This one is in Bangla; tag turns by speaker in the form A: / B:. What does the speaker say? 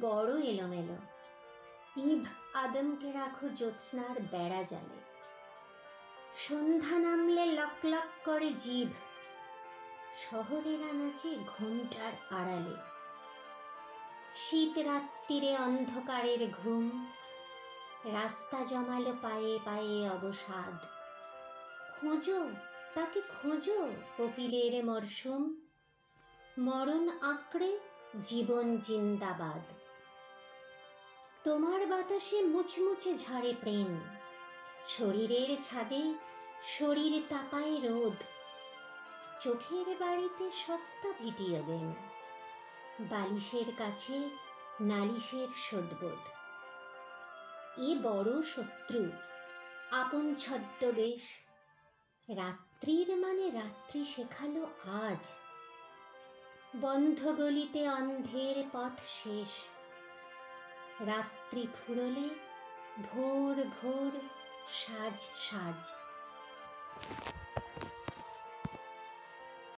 A: বড় এলোমেলো। ইভ আদমকে রাখো জ্যোৎস্নার বেড়া জালে। সন্ধ্যা নামলে লক লক করে জিভ, শহরেরা নাচে ঘোমটার আড়ালে। শীত রাত্রিরে অন্ধকারের ঘুম, রাস্তা জমালো পায়ে পায়ে অবসাদ। খোঁজো তাকে খোঁজো কোকিলের মরশুম, মরণ আঁকড়ে জীবন জিন্দাবাদ। তোমার বাতাসে মুচমুচে ঝরে প্রেম, শরীরের ছাদে শরীর তাপায় রোদ। চোখের বাড়িতে সস্তা ভিডিও গেম, বালিশের কাছে নালিশের শোধবোধ। এ বড় শত্রু আপন ছদ্মবেশ, রাত্রির মানে রাত্রি শেখালো আজ। বন্ধ গলিতে অন্ধের পথ শেষ, রাত্রি ফুরলে ভোর ভোর সাজ সাজ।